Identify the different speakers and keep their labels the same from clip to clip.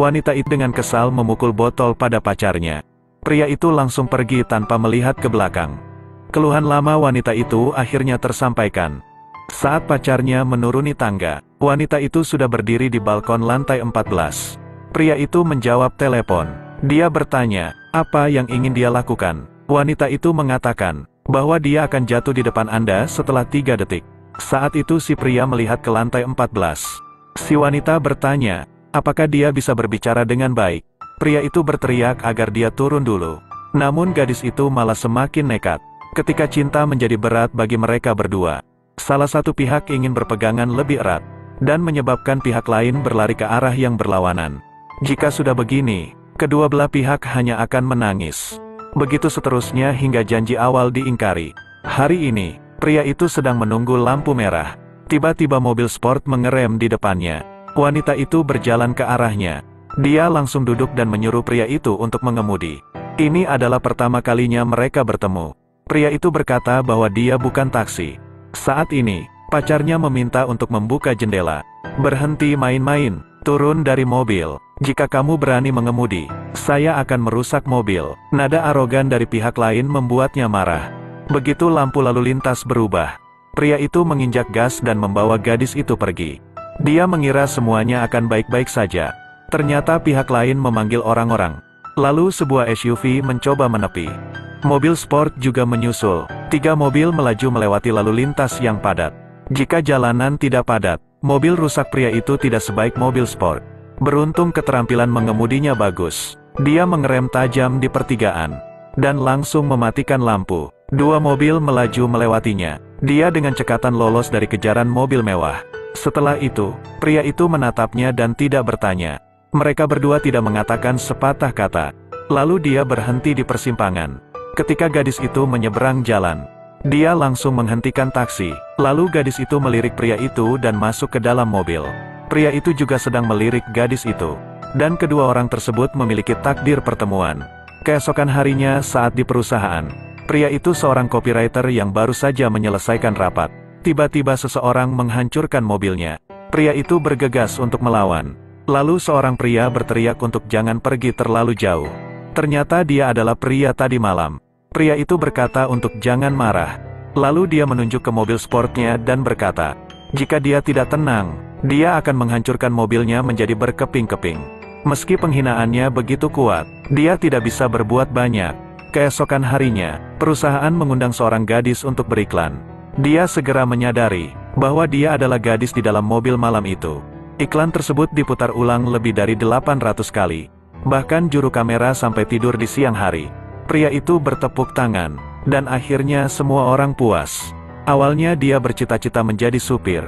Speaker 1: Wanita itu dengan kesal memukul botol pada pacarnya. Pria itu langsung pergi tanpa melihat ke belakang. Keluhan lama wanita itu akhirnya tersampaikan. Saat pacarnya menuruni tangga, wanita itu sudah berdiri di balkon lantai 14. Pria itu menjawab telepon. Dia bertanya, apa yang ingin dia lakukan? Wanita itu mengatakan bahwa dia akan jatuh di depan Anda setelah 3 detik. Saat itu si pria melihat ke lantai 14. Si wanita bertanya, apakah dia bisa berbicara dengan baik? Pria itu berteriak agar dia turun dulu. Namun gadis itu malah semakin nekat. Ketika cinta menjadi berat bagi mereka berdua, salah satu pihak ingin berpegangan lebih erat, dan menyebabkan pihak lain berlari ke arah yang berlawanan. Jika sudah begini, kedua belah pihak hanya akan menangis. Begitu seterusnya hingga janji awal diingkari. Hari ini, pria itu sedang menunggu lampu merah. Tiba-tiba mobil sport mengerem di depannya. Wanita itu berjalan ke arahnya. Dia langsung duduk dan menyuruh pria itu untuk mengemudi. Ini adalah pertama kalinya mereka bertemu. Pria itu berkata bahwa dia bukan taksi. Saat ini, pacarnya meminta untuk membuka jendela. Berhenti main-main, turun dari mobil. Jika kamu berani mengemudi, saya akan merusak mobil. Nada arogan dari pihak lain membuatnya marah. Begitu lampu lalu lintas berubah, pria itu menginjak gas dan membawa gadis itu pergi. Dia mengira semuanya akan baik-baik saja. Ternyata pihak lain memanggil orang-orang. Lalu sebuah SUV mencoba menepi. Mobil sport juga menyusul. 3 mobil melaju melewati lalu lintas yang padat. Jika jalanan tidak padat, mobil rusak pria itu tidak sebaik mobil sport. Beruntung keterampilan mengemudinya bagus. Dia mengerem tajam di pertigaan, dan langsung mematikan lampu. 2 mobil melaju melewatinya. Dia dengan cekatan lolos dari kejaran mobil mewah. Setelah itu, pria itu menatapnya dan tidak bertanya. Mereka berdua tidak mengatakan sepatah kata. Lalu dia berhenti di persimpangan. Ketika gadis itu menyeberang jalan, dia langsung menghentikan taksi. Lalu gadis itu melirik pria itu dan masuk ke dalam mobil. Pria itu juga sedang melirik gadis itu. Dan kedua orang tersebut memiliki takdir pertemuan. Keesokan harinya saat di perusahaan, pria itu seorang copywriter yang baru saja menyelesaikan rapat. Tiba-tiba seseorang menghancurkan mobilnya. Pria itu bergegas untuk melawan. Lalu seorang pria berteriak untuk jangan pergi terlalu jauh. Ternyata dia adalah pria tadi malam. Pria itu berkata untuk jangan marah. Lalu dia menunjuk ke mobil sportnya dan berkata, jika dia tidak tenang, dia akan menghancurkan mobilnya menjadi berkeping-keping. Meski penghinaannya begitu kuat, dia tidak bisa berbuat banyak. Keesokan harinya, perusahaan mengundang seorang gadis untuk beriklan. Dia segera menyadari bahwa dia adalah gadis di dalam mobil malam itu. Iklan tersebut diputar ulang lebih dari 800 kali. Bahkan juru kamera sampai tidur di siang hari. Pria itu bertepuk tangan, dan akhirnya semua orang puas. Awalnya dia bercita-cita menjadi supir.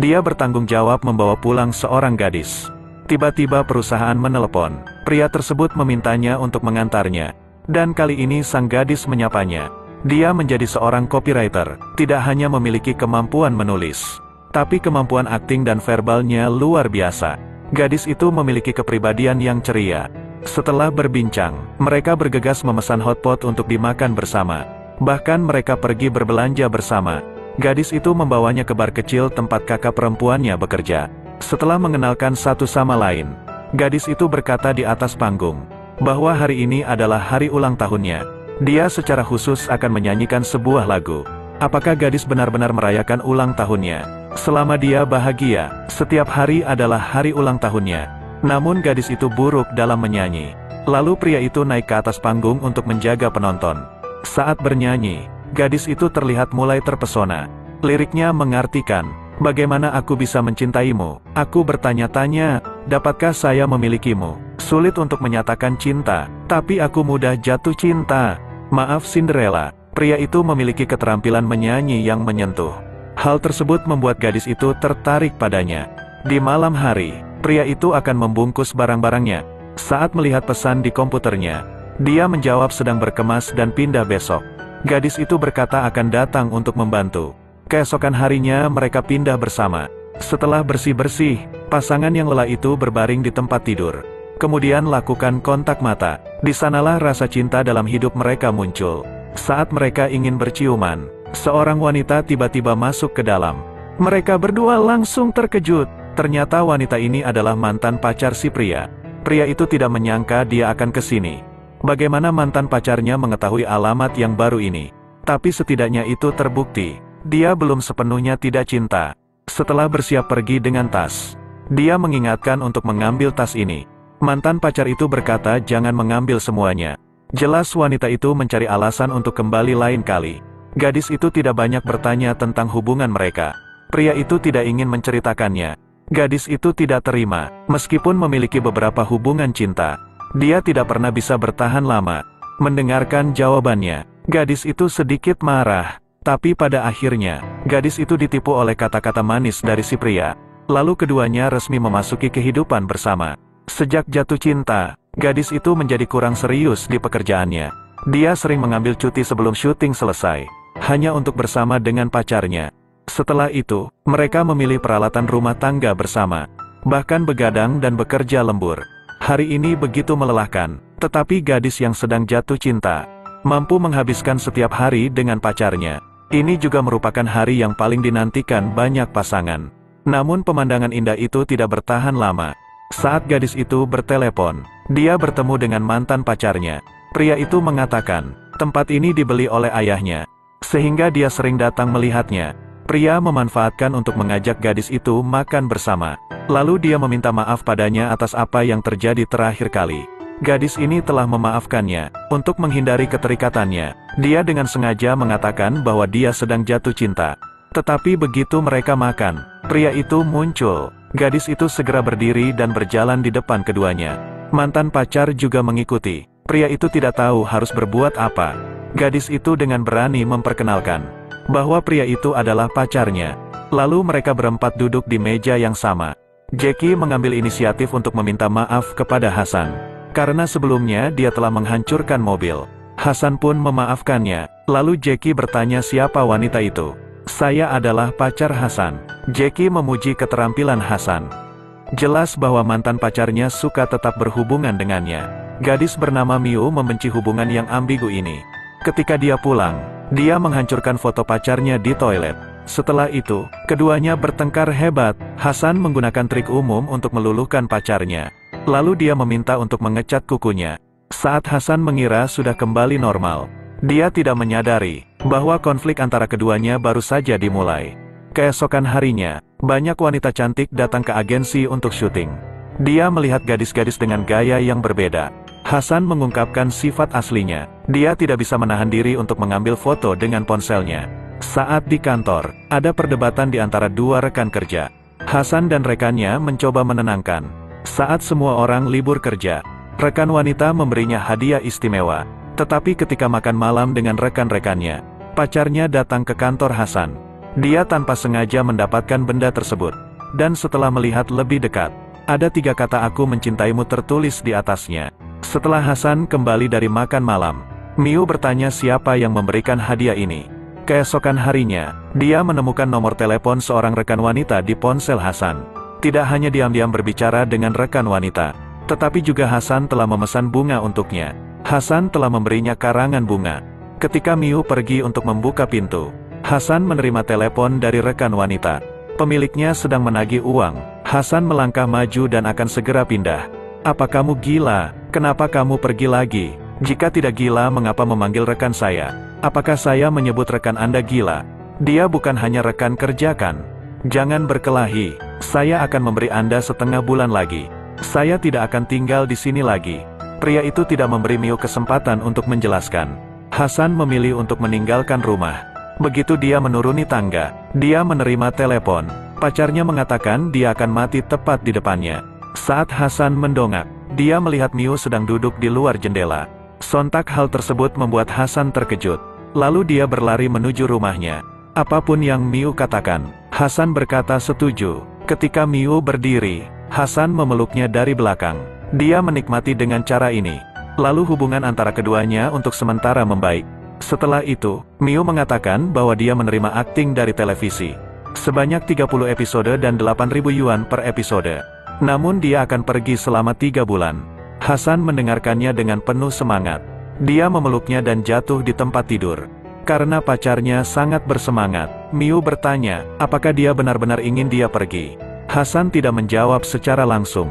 Speaker 1: Dia bertanggung jawab membawa pulang seorang gadis. Tiba-tiba perusahaan menelepon. Pria tersebut memintanya untuk mengantarnya. Dan kali ini sang gadis menyapanya. Dia menjadi seorang copywriter, tidak hanya memiliki kemampuan menulis, tapi kemampuan akting dan verbalnya luar biasa. Gadis itu memiliki kepribadian yang ceria. Setelah berbincang, mereka bergegas memesan hotpot untuk dimakan bersama. Bahkan mereka pergi berbelanja bersama. Gadis itu membawanya ke bar kecil tempat kakak perempuannya bekerja. Setelah mengenalkan satu sama lain, gadis itu berkata di atas panggung, bahwa hari ini adalah hari ulang tahunnya. Dia secara khusus akan menyanyikan sebuah lagu. Apakah gadis benar-benar merayakan ulang tahunnya? Selama dia bahagia, setiap hari adalah hari ulang tahunnya. Namun gadis itu buruk dalam menyanyi. Lalu pria itu naik ke atas panggung untuk menjaga penonton. Saat bernyanyi, gadis itu terlihat mulai terpesona. Liriknya mengartikan, bagaimana aku bisa mencintaimu? Aku bertanya-tanya, dapatkah saya memilikimu? Sulit untuk menyatakan cinta, tapi aku mudah jatuh cinta. Maaf Cinderella. Pria itu memiliki keterampilan menyanyi yang menyentuh. Hal tersebut membuat gadis itu tertarik padanya. Di malam hari, pria itu akan membungkus barang-barangnya. Saat melihat pesan di komputernya, dia menjawab sedang berkemas dan pindah besok. Gadis itu berkata akan datang untuk membantu. Keesokan harinya mereka pindah bersama. Setelah bersih-bersih, pasangan yang lelah itu berbaring di tempat tidur. Kemudian lakukan kontak mata. Di sanalah rasa cinta dalam hidup mereka muncul. Saat mereka ingin berciuman, seorang wanita tiba-tiba masuk ke dalam. Mereka berdua langsung terkejut. Ternyata wanita ini adalah mantan pacar si pria. Pria itu tidak menyangka dia akan ke sini. Bagaimana mantan pacarnya mengetahui alamat yang baru ini? Tapi setidaknya itu terbukti. Dia belum sepenuhnya tidak cinta. Setelah bersiap pergi dengan tas, dia mengingatkan untuk mengambil tas ini. Mantan pacar itu berkata jangan mengambil semuanya. Jelas wanita itu mencari alasan untuk kembali lain kali. Gadis itu tidak banyak bertanya tentang hubungan mereka. Pria itu tidak ingin menceritakannya. Gadis itu tidak terima, meskipun memiliki beberapa hubungan cinta. Dia tidak pernah bisa bertahan lama. Mendengarkan jawabannya, gadis itu sedikit marah. Tapi pada akhirnya, gadis itu ditipu oleh kata-kata manis dari si pria. Lalu keduanya resmi memasuki kehidupan bersama. Sejak jatuh cinta, gadis itu menjadi kurang serius di pekerjaannya. Dia sering mengambil cuti sebelum syuting selesai, hanya untuk bersama dengan pacarnya. Setelah itu, mereka memilih peralatan rumah tangga bersama, bahkan begadang dan bekerja lembur. Hari ini begitu melelahkan, tetapi gadis yang sedang jatuh cinta, mampu menghabiskan setiap hari dengan pacarnya. Ini juga merupakan hari yang paling dinantikan banyak pasangan. Namun pemandangan indah itu tidak bertahan lama. Saat gadis itu bertelepon, dia bertemu dengan mantan pacarnya. Pria itu mengatakan, tempat ini dibeli oleh ayahnya, sehingga dia sering datang melihatnya. Pria memanfaatkan untuk mengajak gadis itu makan bersama. Lalu dia meminta maaf padanya atas apa yang terjadi terakhir kali. Gadis ini telah memaafkannya. Untuk menghindari keterikatannya, dia dengan sengaja mengatakan bahwa dia sedang jatuh cinta. Tetapi begitu mereka makan, pria itu muncul. Gadis itu segera berdiri dan berjalan di depan keduanya. Mantan pacar juga mengikuti. Pria itu tidak tahu harus berbuat apa. Gadis itu dengan berani memperkenalkan bahwa pria itu adalah pacarnya. Lalu mereka berempat duduk di meja yang sama. Jackie mengambil inisiatif untuk meminta maaf kepada Hasan, karena sebelumnya dia telah menghancurkan mobil. Hasan pun memaafkannya. Lalu Jackie bertanya siapa wanita itu. Saya adalah pacar Hasan. Jackie memuji keterampilan Hasan. Jelas bahwa mantan pacarnya suka tetap berhubungan dengannya. Gadis bernama Miu membenci hubungan yang ambigu ini. Ketika dia pulang, dia menghancurkan foto pacarnya di toilet. Setelah itu, keduanya bertengkar hebat. Hasan menggunakan trik umum untuk meluluhkan pacarnya. Lalu dia meminta untuk mengecat kukunya. Saat Hasan mengira sudah kembali normal, dia tidak menyadari bahwa konflik antara keduanya baru saja dimulai. Keesokan harinya, banyak wanita cantik datang ke agensi untuk syuting. Dia melihat gadis-gadis dengan gaya yang berbeda. Hasan mengungkapkan sifat aslinya. Dia tidak bisa menahan diri untuk mengambil foto dengan ponselnya. Saat di kantor, ada perdebatan di antara dua rekan kerja. Hasan dan rekannya mencoba menenangkan. Saat semua orang libur kerja, rekan wanita memberinya hadiah istimewa. Tetapi ketika makan malam dengan rekan-rekannya, pacarnya datang ke kantor Hasan. Dia tanpa sengaja mendapatkan benda tersebut. Dan setelah melihat lebih dekat, ada 3 kata aku mencintaimu tertulis di atasnya. Setelah Hasan kembali dari makan malam, Miu bertanya siapa yang memberikan hadiah ini. Keesokan harinya, dia menemukan nomor telepon seorang rekan wanita di ponsel Hasan. Tidak hanya diam-diam berbicara dengan rekan wanita, tetapi juga Hasan telah memesan bunga untuknya. Hasan telah memberinya karangan bunga. Ketika Miu pergi untuk membuka pintu, Hasan menerima telepon dari rekan wanita. Pemiliknya sedang menagih uang. Hasan melangkah maju dan akan segera pindah. Apa kamu gila? Kenapa kamu pergi lagi? Jika tidak gila, mengapa memanggil rekan saya? Apakah saya menyebut rekan Anda gila? Dia bukan hanya rekan kerja kan? Jangan berkelahi. Saya akan memberi Anda setengah bulan lagi. Saya tidak akan tinggal di sini lagi. Pria itu tidak memberi Miu kesempatan untuk menjelaskan. Hasan memilih untuk meninggalkan rumah. Begitu dia menuruni tangga, dia menerima telepon. Pacarnya mengatakan dia akan mati tepat di depannya. Saat Hasan mendongak, dia melihat Miu sedang duduk di luar jendela. Sontak hal tersebut membuat Hasan terkejut. Lalu dia berlari menuju rumahnya. Apapun yang Miu katakan, Hasan berkata setuju. Ketika Miu berdiri, Hasan memeluknya dari belakang. Dia menikmati dengan cara ini. Lalu hubungan antara keduanya untuk sementara membaik. Setelah itu, Miu mengatakan bahwa dia menerima akting dari televisi. Sebanyak 30 episode dan 8.000 yuan per episode. Namun dia akan pergi selama 3 bulan. Hasan mendengarkannya dengan penuh semangat. Dia memeluknya dan jatuh di tempat tidur. Karena pacarnya sangat bersemangat, Miu bertanya, apakah dia benar-benar ingin dia pergi. Hasan tidak menjawab secara langsung.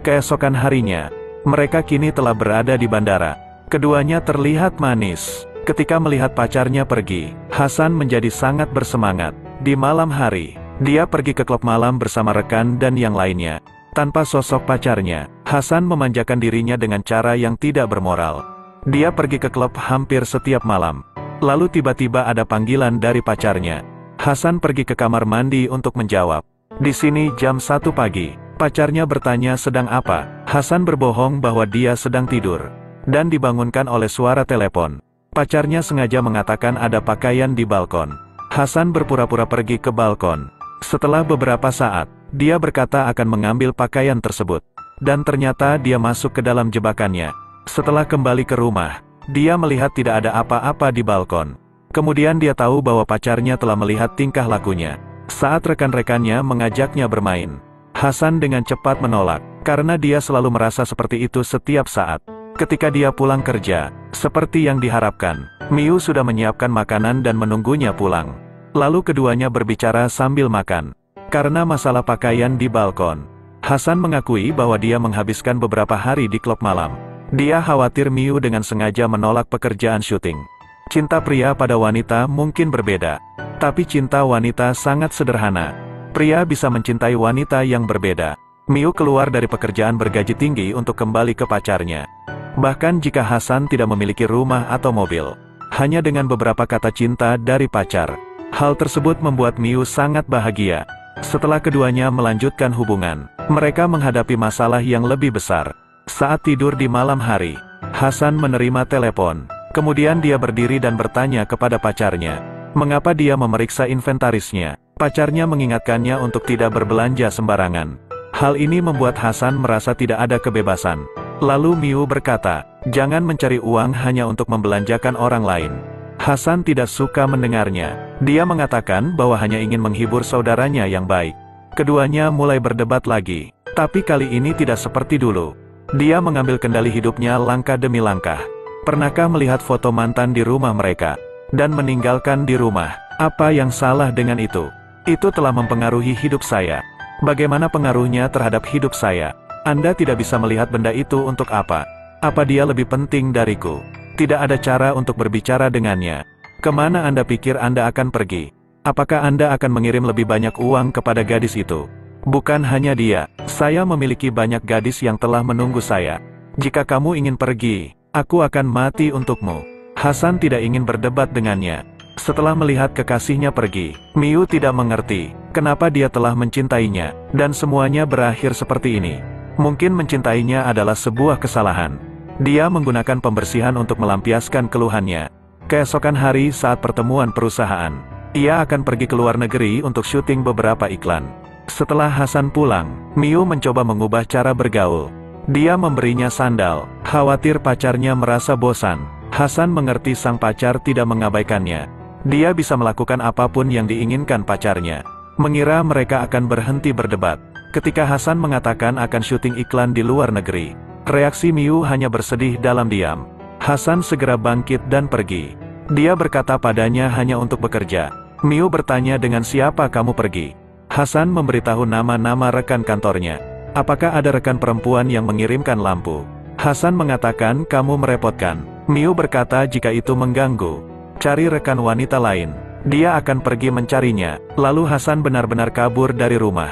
Speaker 1: Keesokan harinya, mereka kini telah berada di bandara. Keduanya terlihat manis. Ketika melihat pacarnya pergi, Hasan menjadi sangat bersemangat. Di malam hari, dia pergi ke klub malam bersama rekan dan yang lainnya. Tanpa sosok pacarnya, Hasan memanjakan dirinya dengan cara yang tidak bermoral. Dia pergi ke klub hampir setiap malam. Lalu tiba-tiba ada panggilan dari pacarnya. Hasan pergi ke kamar mandi untuk menjawab. Di sini jam 1 pagi. Pacarnya bertanya sedang apa. Hasan berbohong bahwa dia sedang tidur. Dan dibangunkan oleh suara telepon. Pacarnya sengaja mengatakan ada pakaian di balkon. Hasan berpura-pura pergi ke balkon. Setelah beberapa saat, dia berkata akan mengambil pakaian tersebut. Dan ternyata dia masuk ke dalam jebakannya. Setelah kembali ke rumah, dia melihat tidak ada apa-apa di balkon. Kemudian dia tahu bahwa pacarnya telah melihat tingkah lakunya. Saat rekan-rekannya mengajaknya bermain, Hasan dengan cepat menolak, karena dia selalu merasa seperti itu setiap saat. Ketika dia pulang kerja, seperti yang diharapkan, Miu sudah menyiapkan makanan dan menunggunya pulang. Lalu keduanya berbicara sambil makan. Karena masalah pakaian di balkon, Hasan mengakui bahwa dia menghabiskan beberapa hari di klub malam. Dia khawatir Miu dengan sengaja menolak pekerjaan syuting. Cinta pria pada wanita mungkin berbeda, tapi cinta wanita sangat sederhana. Pria bisa mencintai wanita yang berbeda. Miu keluar dari pekerjaan bergaji tinggi untuk kembali ke pacarnya. Bahkan jika Hasan tidak memiliki rumah atau mobil, hanya dengan beberapa kata cinta dari pacar, hal tersebut membuat Miu sangat bahagia. Setelah keduanya melanjutkan hubungan, mereka menghadapi masalah yang lebih besar. Saat tidur di malam hari, Hasan menerima telepon. Kemudian dia berdiri dan bertanya kepada pacarnya, mengapa dia memeriksa inventarisnya. Pacarnya mengingatkannya untuk tidak berbelanja sembarangan. Hal ini membuat Hasan merasa tidak ada kebebasan. Lalu Miu berkata, jangan mencari uang hanya untuk membelanjakan orang lain. Hasan tidak suka mendengarnya. Dia mengatakan bahwa hanya ingin menghibur saudaranya yang baik. Keduanya mulai berdebat lagi. Tapi kali ini tidak seperti dulu. Dia mengambil kendali hidupnya langkah demi langkah. Pernahkah melihat foto mantan di rumah mereka dan meninggalkan di rumah? Apa yang salah dengan itu? Itu telah mempengaruhi hidup saya. Bagaimana pengaruhnya terhadap hidup saya? Anda tidak bisa melihat benda itu untuk apa? Apa dia lebih penting dariku? Tidak ada cara untuk berbicara dengannya. Kemana Anda pikir Anda akan pergi? Apakah Anda akan mengirim lebih banyak uang kepada gadis itu? Bukan hanya dia, saya memiliki banyak gadis yang telah menunggu saya. Jika kamu ingin pergi, aku akan mati untukmu. Hasan tidak ingin berdebat dengannya. Setelah melihat kekasihnya pergi, Miu tidak mengerti kenapa dia telah mencintainya, dan semuanya berakhir seperti ini. Mungkin mencintainya adalah sebuah kesalahan. Dia menggunakan pembersihan untuk melampiaskan keluhannya. Keesokan hari saat pertemuan perusahaan, ia akan pergi ke luar negeri untuk syuting beberapa iklan. Setelah Hasan pulang, Miu mencoba mengubah cara bergaul. Dia memberinya sandal, khawatir pacarnya merasa bosan. Hasan mengerti sang pacar tidak mengabaikannya. Dia bisa melakukan apapun yang diinginkan pacarnya. Mengira mereka akan berhenti berdebat. Ketika Hasan mengatakan akan syuting iklan di luar negeri, reaksi Miu hanya bersedih dalam diam. Hasan segera bangkit dan pergi. Dia berkata padanya hanya untuk bekerja. Miu bertanya dengan siapa kamu pergi. Hasan memberitahu nama-nama rekan kantornya. Apakah ada rekan perempuan yang mengirimkan lampu? Hasan mengatakan kamu merepotkan. Miu berkata jika itu mengganggu, cari rekan wanita lain. Dia akan pergi mencarinya. Lalu Hasan benar-benar kabur dari rumah.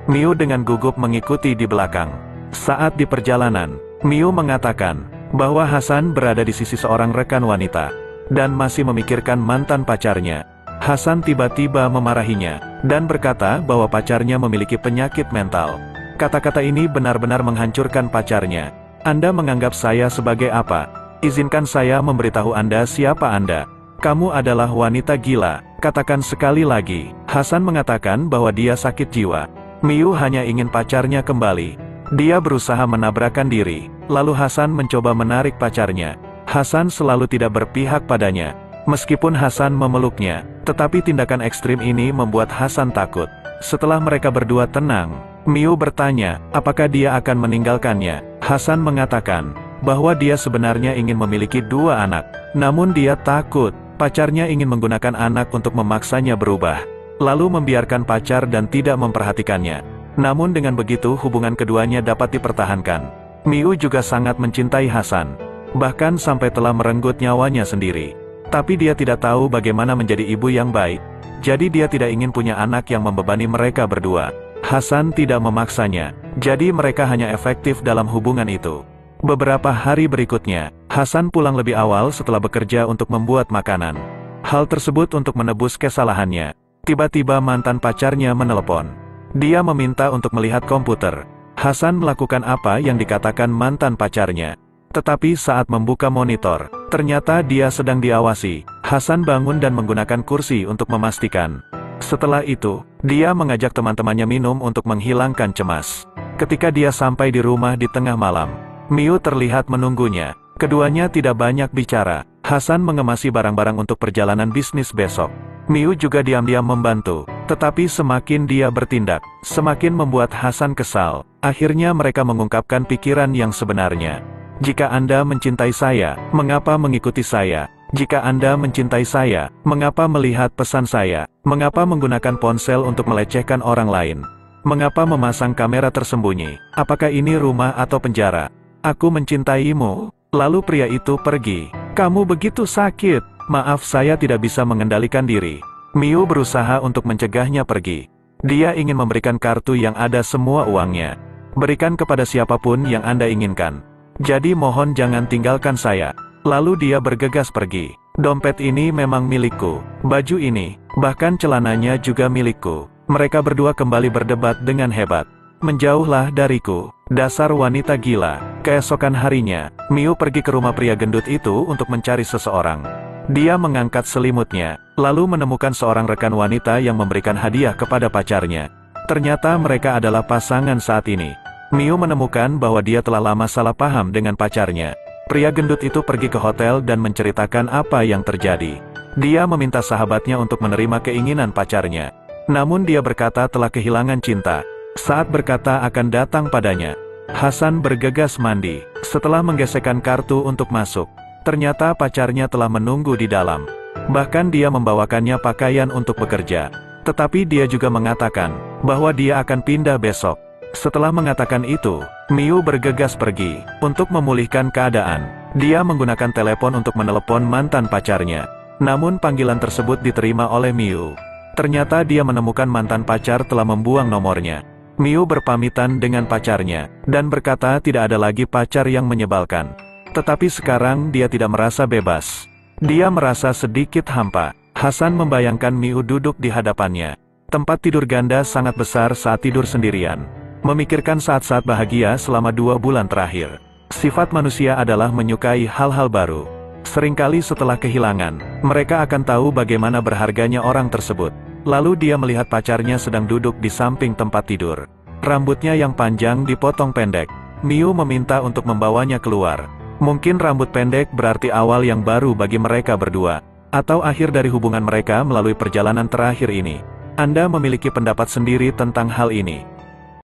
Speaker 1: Miu dengan gugup mengikuti di belakang. Saat di perjalanan, Miu mengatakan bahwa Hasan berada di sisi seorang rekan wanita dan masih memikirkan mantan pacarnya. Hasan tiba-tiba memarahinya dan berkata bahwa pacarnya memiliki penyakit mental. Kata-kata ini benar-benar menghancurkan pacarnya. Anda menganggap saya sebagai apa? Izinkan saya memberitahu Anda siapa Anda. Kamu adalah wanita gila. Katakan sekali lagi. Hasan mengatakan bahwa dia sakit jiwa. Miu hanya ingin pacarnya kembali. Dia berusaha menabrakkan diri. Lalu Hasan mencoba menarik pacarnya. Hasan selalu tidak berpihak padanya. Meskipun Hasan memeluknya, tetapi tindakan ekstrim ini membuat Hasan takut. Setelah mereka berdua tenang, Miu bertanya, apakah dia akan meninggalkannya. Hasan mengatakan bahwa dia sebenarnya ingin memiliki 2 anak. Namun dia takut. Pacarnya ingin menggunakan anak untuk memaksanya berubah, lalu membiarkan pacar dan tidak memperhatikannya. Namun dengan begitu hubungan keduanya dapat dipertahankan. Miu juga sangat mencintai Hasan, bahkan sampai telah merenggut nyawanya sendiri. Tapi dia tidak tahu bagaimana menjadi ibu yang baik, jadi dia tidak ingin punya anak yang membebani mereka berdua. Hasan tidak memaksanya, jadi mereka hanya efektif dalam hubungan itu. Beberapa hari berikutnya, Hasan pulang lebih awal setelah bekerja untuk membuat makanan. Hal tersebut untuk menebus kesalahannya. Tiba-tiba mantan pacarnya menelepon. Dia meminta untuk melihat komputer. Hasan melakukan apa yang dikatakan mantan pacarnya. Tetapi saat membuka monitor, ternyata dia sedang diawasi. Hasan bangun dan menggunakan kursi untuk memastikan. Setelah itu, dia mengajak teman-temannya minum untuk menghilangkan cemas. Ketika dia sampai di rumah di tengah malam, Miu terlihat menunggunya. Keduanya tidak banyak bicara. Hasan mengemasi barang-barang untuk perjalanan bisnis besok. Miu juga diam-diam membantu, tetapi semakin dia bertindak, semakin membuat Hasan kesal. Akhirnya mereka mengungkapkan pikiran yang sebenarnya. Jika Anda mencintai saya, mengapa mengikuti saya? Jika Anda mencintai saya, mengapa melihat pesan saya? Mengapa menggunakan ponsel untuk melecehkan orang lain? Mengapa memasang kamera tersembunyi? Apakah ini rumah atau penjara? Aku mencintaimu. Lalu pria itu pergi. Kamu begitu sakit. Maaf, saya tidak bisa mengendalikan diri. Miu berusaha untuk mencegahnya pergi. Dia ingin memberikan kartu yang ada semua uangnya. Berikan kepada siapapun yang Anda inginkan. Jadi mohon jangan tinggalkan saya. Lalu dia bergegas pergi. Dompet ini memang milikku. Baju ini, bahkan celananya juga milikku. Mereka berdua kembali berdebat dengan hebat. Menjauhlah dariku, dasar wanita gila. Keesokan harinya, Miu pergi ke rumah pria gendut itu untuk mencari seseorang. Dia mengangkat selimutnya, lalu menemukan seorang rekan wanita yang memberikan hadiah kepada pacarnya. Ternyata mereka adalah pasangan saat ini. Miu menemukan bahwa dia telah lama salah paham dengan pacarnya. Pria gendut itu pergi ke hotel dan menceritakan apa yang terjadi. Dia meminta sahabatnya untuk menerima keinginan pacarnya. Namun dia berkata telah kehilangan cinta. Saat berkata akan datang padanya, Hasan bergegas mandi. Setelah menggesekkan kartu untuk masuk, ternyata pacarnya telah menunggu di dalam. Bahkan dia membawakannya pakaian untuk bekerja. Tetapi dia juga mengatakan bahwa dia akan pindah besok. Setelah mengatakan itu, Miu bergegas pergi untuk memulihkan keadaan. Dia menggunakan telepon untuk menelepon mantan pacarnya. Namun panggilan tersebut diterima oleh Miu. Ternyata dia menemukan mantan pacar telah membuang nomornya. Miu berpamitan dengan pacarnya dan berkata tidak ada lagi pacar yang menyebalkan. Tetapi sekarang dia tidak merasa bebas. Dia merasa sedikit hampa. Hasan membayangkan Miu duduk di hadapannya. Tempat tidur ganda sangat besar saat tidur sendirian. Memikirkan saat-saat bahagia selama 2 bulan terakhir. Sifat manusia adalah menyukai hal-hal baru. Seringkali setelah kehilangan, mereka akan tahu bagaimana berharganya orang tersebut. Lalu dia melihat pacarnya sedang duduk di samping tempat tidur. Rambutnya yang panjang dipotong pendek. Miu meminta untuk membawanya keluar. Mungkin rambut pendek berarti awal yang baru bagi mereka berdua. Atau akhir dari hubungan mereka melalui perjalanan terakhir ini. Anda memiliki pendapat sendiri tentang hal ini.